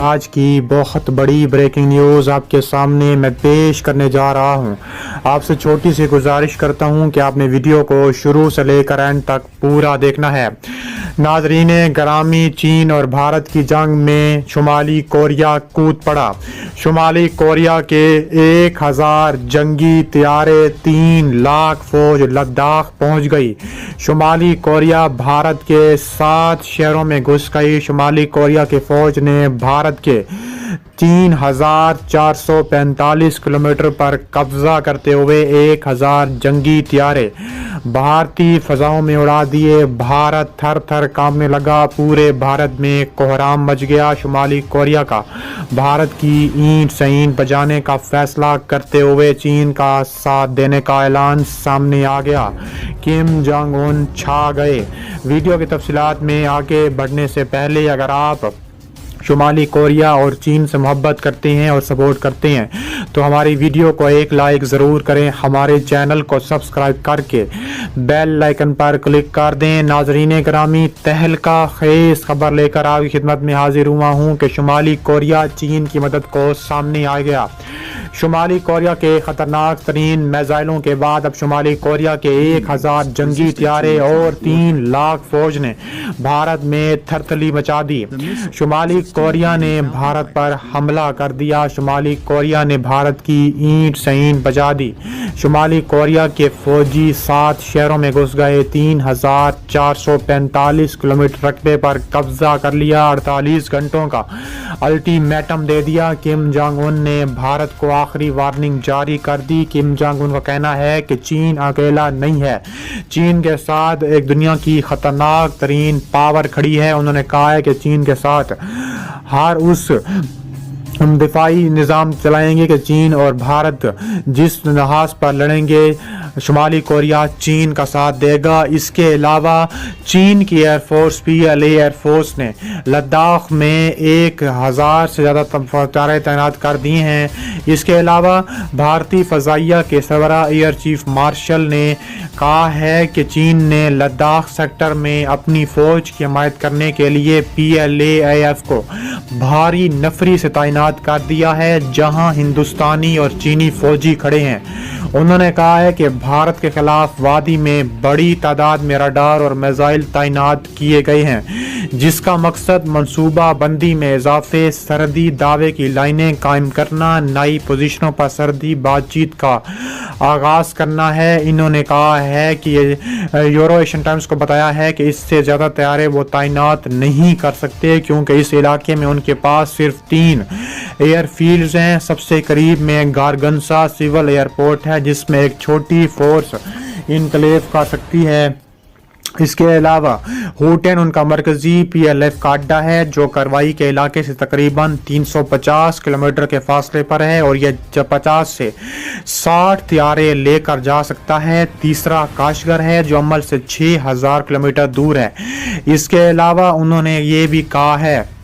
आज की बहुत बड़ी ब्रेकिंग न्यूज़ आपके सामने मैं पेश करने जा रहा हूं। आपसे छोटी सी गुजारिश करता हूं कि आपने वीडियो को शुरू से लेकर एंड तक पूरा देखना है। नाजरीन ग्रामी, चीन और भारत की जंग में शुमाली कोरिया कूद पड़ा। शुमाली कोरिया के 1000 जंगी तैयारे 3 लाख फौज लद्दाख पहुंच गई। शुमाली कोरिया भारत के 7 शहरों में घुस गई। शुमाली कोरिया की फौज ने भारत के 3445 किलोमीटर पर कब्जा करते हुए 1000 जंगी तैयारे भारतीय फजाओं में उड़ा दिए। भारत थर थर कांपने लगा। पूरे भारत में कोहराम मच गया। शुमाली कोरिया का भारत की ईंट से ईंट बजाने का फैसला करते हुए चीन का साथ देने का ऐलान सामने आ गया। किम जोंग उन छा गए। वीडियो की तफसीलात में आगे बढ़ने से पहले अगर आप शुमाली कोरिया और चीन से मोहब्बत करते हैं और सपोर्ट करते हैं तो हमारी वीडियो को एक लाइक ज़रूर करें। हमारे चैनल को सब्सक्राइब करके बेल आइकन पर क्लिक कर दें। नाजरीन ग्रामी, तहलका खेज खबर लेकर आपकी खिदमत में हाजिर हुआ हूं कि शुमाली कोरिया चीन की मदद को सामने आ गया। शुमाली कोरिया के खतरनाक तरीन मिसाइलों के बाद अब शुमाली कोरिया के 1000 जंगी तैयारे और 3 लाख फौज ने भारत में थरथली मचा दी। शुमाली कोरिया ने भारत पर हमला कर दिया। शुमाली कोरिया ने भारत की ईंट से ईंट बजा दी। शुमाली कोरिया के फौजी 7 शहरों में घुस गए। 3445 किलोमीटर रकबे पर कब्जा कर लिया। 48 घंटों का अल्टीमेटम दे दिया। किम जोंग उन ने भारत को आखिरी वार्निंग जारी कर दी। किम जोंग उन का कहना है कि चीन अकेला नहीं है, चीन के साथ एक दुनिया की खतरनाक तरीन पावर खड़ी है। उन्होंने कहा है कि चीन के साथ हर उस दिफाई निज़ाम चलाएंगे कि चीन और भारत जिस नहास पर लड़ेंगे शुमाली कोरिया चीन का साथ देगा। इसके अलावा चीन की एयरफोर्स PLA एयरफोर्स ने लद्दाख में 1000 से ज़्यादा तैयारे तैनात कर दिए हैं। इसके अलावा भारतीय फ़ज़ाइया के सरबराह एयर चीफ मार्शल ने कहा है कि चीन ने लद्दाख सेक्टर में अपनी फ़ौज की हमायत करने के लिए PLAAF को भारी नफरी से तैनात कर दिया है, जहां हिंदुस्तानी और चीनी फौजी खड़े हैं। उन्होंने कहा है कि भारत के खिलाफ वादी में बड़ी तादाद में रडार और मिसाइल तैनात किए गए हैं, जिसका मकसद मंसूबा बंदी में इजाफे, सरहदी दावे की लाइनें कायम करना, नई पोजीशनों पर सरहदी बातचीत का आगाज करना है। इन्होंने कहा है कि यूरो एशियन टाइम्स को बताया है कि इससे ज़्यादा तैयारे वो तैनात नहीं कर सकते क्योंकि इस इलाके में उनके पास सिर्फ 3 एयरफील्ड्स हैं। सबसे करीब में गारगनसा सिविल एयरपोर्ट है जिसमें एक छोटी फोर्स इनक्लेव कर सकती है। इसके अलावा होटेन उनका मरकजी PLF का अड्डा है जो करवाई के इलाके से तकरीबन 350 किलोमीटर के फासले पर है और यह 50 से 60 तैयारे लेकर जा सकता है। तीसरा काशगर है जो अमल से 6000 किलोमीटर दूर है। इसके अलावा उन्होंने ये भी कहा है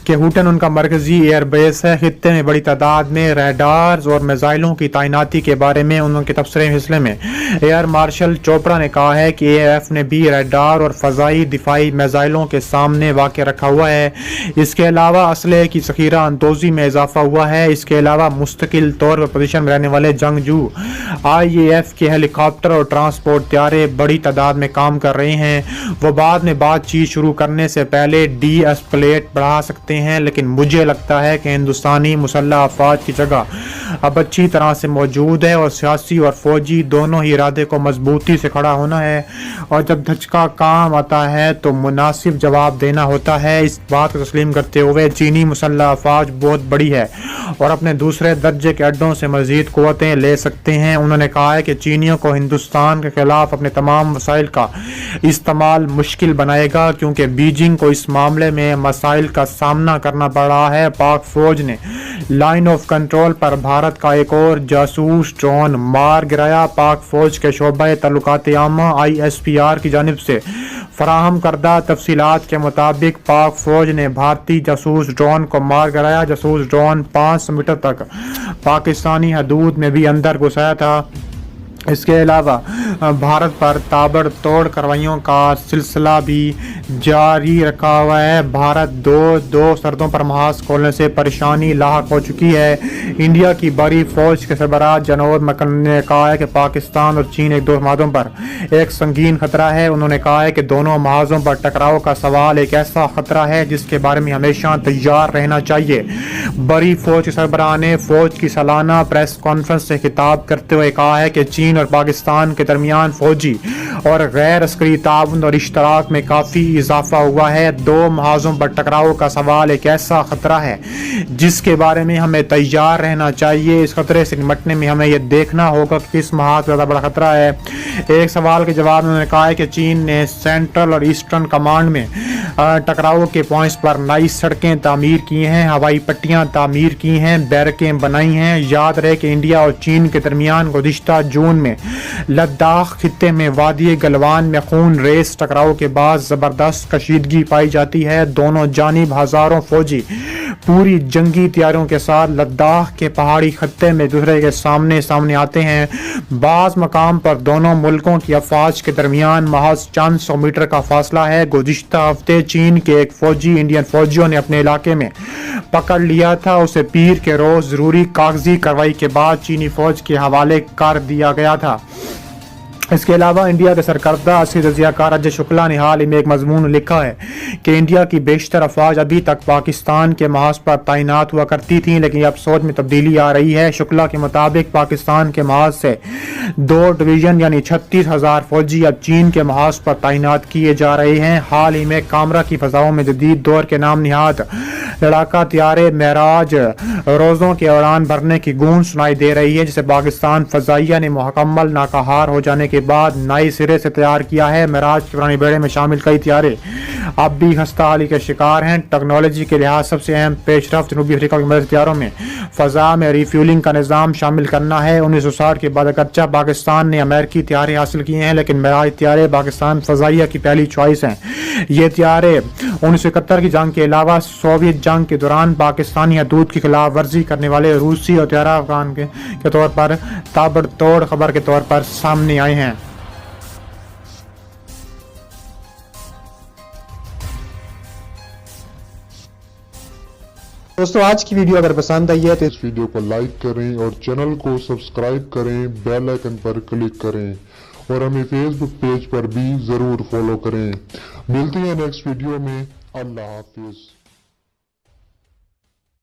कि हुटन उनका मरकजी एयरबेस है। खित्ते में बड़ी तादाद में रडार्स और मिसाइलों की तैनाती के बारे में उनके तबसरे हिस्से में एयर मार्शल चोपड़ा ने कहा है कि AF ने भी रडार और फ़ज़ाई दिफाई मिसाइलों के सामने वाक़ रखा हुआ है। इसके अलावा असले की ज़ख़ीरा अंदोज़ी में इजाफा हुआ है। इसके अलावा मुस्तकिल तौर पर पोजीशन में रहने वाले जंगजू IAF के हेलीकॉप्टर और ट्रांसपोर्ट तैयारे बड़ी तादाद में काम कर रहे हैं। वो बाद में बातचीत शुरू करने से पहले डी-एस्केलेट बढ़ा सकते हैं, लेकिन मुझे लगता है कि हिंदुस्तानी मुसल्लह अफवाज की जगह अब अच्छी तरह से मौजूद है और सियासी और फौजी दोनों ही इरादे को मजबूती से खड़ा होना है और जब धचका काम आता है तो मुनासिब जवाब देना होता है। इस बात को तस्लीम करते हुए चीनी मुसल्लह अफवाज बहुत बड़ी है और अपने दूसरे दर्जे के अड्डों से मजीद कुव्वतें ले सकते हैं। उन्होंने कहा है कि चीनियों को हिंदुस्तान के खिलाफ अपने तमाम वसाइल का इस्तेमाल मुश्किल बनाएगा क्योंकि बीजिंग को इस मामले में मसाइल का सामना करना पड़ रहा है। पाक फौज ने लाइन ऑफ कंट्रोल पर भारत का एक और जासूस ड्रोन मार गिराया। पाक फौज के शोबा तल्लुकात आमा ISPR की जानिब से फराहम करदा तफसीलात के मुताबिक पाक फौज ने भारतीय जासूस ड्रोन को मार गिराया। जासूस ड्रोन 500 मीटर तक पाकिस्तानी हदूद में भी अंदर घुसाया था। اس کے علاوہ بھارت پر تابڑتوڑ کارروائیوں کا سلسلہ بھی جاری رکھا ہوا ہے۔ بھارت دو سرحدوں پر محاذ کھولنے سے پریشانی لاحق ہو چکی ہے۔ انڈیا کی بڑی فوج کے سربراہ جنرل مکن نے کہا ہے کہ پاکستان اور چین ایک دو محاذوں پر ایک سنگین خطرہ ہے۔ انہوں نے کہا ہے کہ دونوں محاذوں پر ٹکراؤ کا سوال ایک ایسا خطرہ ہے جس کے بارے میں ہمیشہ تیار رہنا چاہیے۔ بڑی فوج کے سربراہ نے فوج کی سالانہ پریس کانفرنس سے خطاب کرتے ہوئے کہا ہے کہ چین اور پاکستان کے درمیان فوجی اور غیر عسکری تعاون اور اشتراک میں کافی اضافہ ہوا ہے۔ دو محاذوں پر ٹکراؤ کا سوال ایک ایسا خطرہ ہے جس کے بارے میں ہمیں تیار رہنا چاہیے۔ اس خطرے سے نمٹنے میں ہمیں یہ دیکھنا ہوگا کہ کس محاذ زیادہ بڑا خطرہ ہے۔ ایک سوال کے جواب میں انہوں نے کہا ہے کہ چین نے سینٹرل اور ایسٹرن کمانڈ میں ٹکراؤ کے پوائنٹس پر نئی سڑکیں تعمیر کی ہیں، ہوائی پٹیاں تعمیر کی ہیں، بیرکیں بنائی ہیں۔ یاد رہے کہ انڈیا اور چین کے درمیان گزشتہ جون میں لداخ خطے میں وادی گلوان میں خون ریز ٹکراؤ کے بعد زبردست کشیدگی پائی جاتی ہے۔ دونوں جانب ہزاروں فوجی پوری جنگی تیاریوں کے ساتھ لداخ کے پہاڑی خطے میں دوسرے کے سامنے آتے ہیں۔ بعض مقام پر دونوں ملکوں کی افواج کے درمیان محض چند سو میٹر کا فاصلہ ہے۔ گزشتہ ہفتے چین کے ایک فوجی انڈین فوجیوں نے اپنے علاقے میں پکڑ لیا تھا۔ اسے پیر کے روز ضروری کاغذی کارروائی کے بعد چینی فوج کے حوالے کر دیا گیا تھا۔ اس کے علاوہ انڈیا کے سرکردہ عسکری تجزیہ کار اجے شکلا نے حال ہی میں ایک مضمون لکھا ہے کہ انڈیا کی بیشتر افواج ابھی تک پاکستان کے محاذ پر تعینات ہوا کرتی تھیں، لیکن اب سوچ میں تبدیلی آ رہی ہے۔ شکلا کے مطابق پاکستان کے محاذ سے 2 ڈویژن یعنی 36,000 فوجی اب چین کے محاذ پر تعینات کیے جا رہے ہیں۔ حال ہی میں کامرا کی فضاؤں میں جدید دور کے نام نہاد لڑاکا طیارے معراج روزوں کے اڑان بھرنے کی گونج سنائی دے رہی ہے، جسے پاکستان فضائیہ نے مکمل ناکارہ ہو جانے کے بعد نئے سرے سے تیار کیا ہے۔ معراج کے پرانے بیڑے میں شامل کئی طیارے اب بھی خستہ حالی کے شکار ہیں۔ ٹیکنالوجی کے لحاظ سب سے اہم پیش رفت جنوبی افریقہ کے مدد طیاروں میں فضا میں ریفیولنگ کا نظام شامل کرنا ہے۔ 1960 کے بعد اگرچہ پاکستان نے امریکی طیارے حاصل کیے ہیں، لیکن معراج طیارے پاکستان فضائیہ کی پہلی چوائس ہیں۔ یہ طیارے 1971 کی جنگ کے علاوہ سوویت جنگ کے دوران پاکستانی حدود کی خلاف ورزی کرنے والے روسی اور طیارہ افغان کے طور پر تابڑتوڑ خبر کے طور پر سامنے آئے ہیں۔ دوستو آج کی ویڈیو اگر پسند آئی ہے تو اس ویڈیو کو لائک کریں اور چینل کو سبسکرائب کریں، بیل آئیکن پر کلک کریں اور ہمیں فیس بک پیج پر بھی ضرور فالو کریں۔ ملتے ہیں نیکسٹ ویڈیو میں۔ اللہ حافظ۔